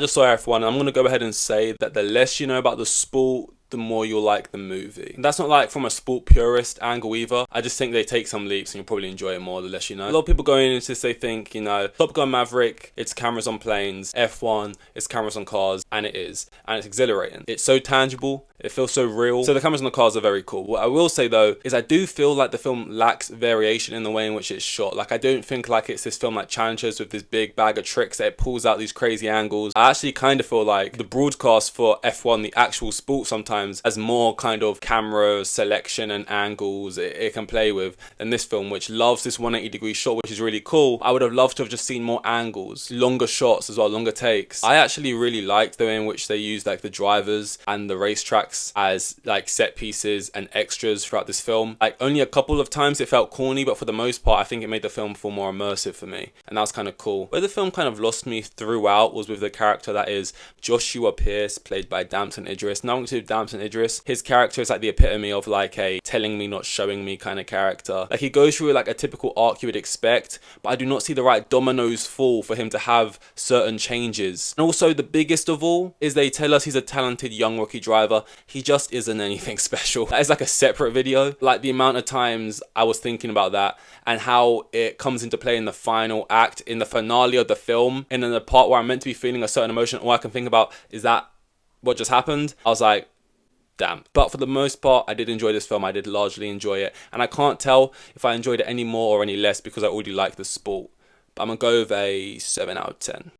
I just saw F1 and I'm going to go ahead and say that the less you know about the sport, the more you'll like the movie. And that's not like from a sport purist angle either. I just think they take some leaps and you'll probably enjoy it more the less you know. A lot of people going into this, they think, you know, Top Gun Maverick, it's cameras on planes, F1, it's cameras on cars, and it is. And it's exhilarating. It's so tangible, it feels so real. So the cameras on the cars are very cool. What I will say though, is I do feel like the film lacks variation in the way in which it's shot. Like I don't think like it's this film like Challenges with this big bag of tricks that it pulls out these crazy angles. I actually kind of feel like the broadcast for F1, the actual sport sometimes, as more kind of camera selection and angles it can play with than this film, which loves this 180-degree shot, which is really cool. I would have loved to have just seen more angles, longer shots as well, longer takes. I actually really liked the way in which they used like the drivers and the racetracks as like set pieces and extras throughout this film. Like only a couple of times it felt corny, but for the most part I think it made the film feel more immersive for me, and that was kind of cool. Where the film kind of lost me throughout was with the character that is Joshua Pierce, played by Damson Idris. Now I'm going to Damson Idris. His character is like the epitome of like a telling me not showing me kind of character. Like he goes through like a typical arc you would expect, but I do not see the right dominoes fall for him to have certain changes. And also the biggest of all is they tell us he's a talented young rookie driver. He just isn't anything special. That is like a separate video. Like the amount of times I was thinking about that and how it comes into play in the final act, in the finale of the film, and in the part where I'm meant to be feeling a certain emotion, all I can think about is that what just happened. I was like, damn. But for the most part, I did enjoy this film. I did largely enjoy it. And I can't tell if I enjoyed it any more or any less because I already like the sport. But I'm going to go with a 7 out of 10.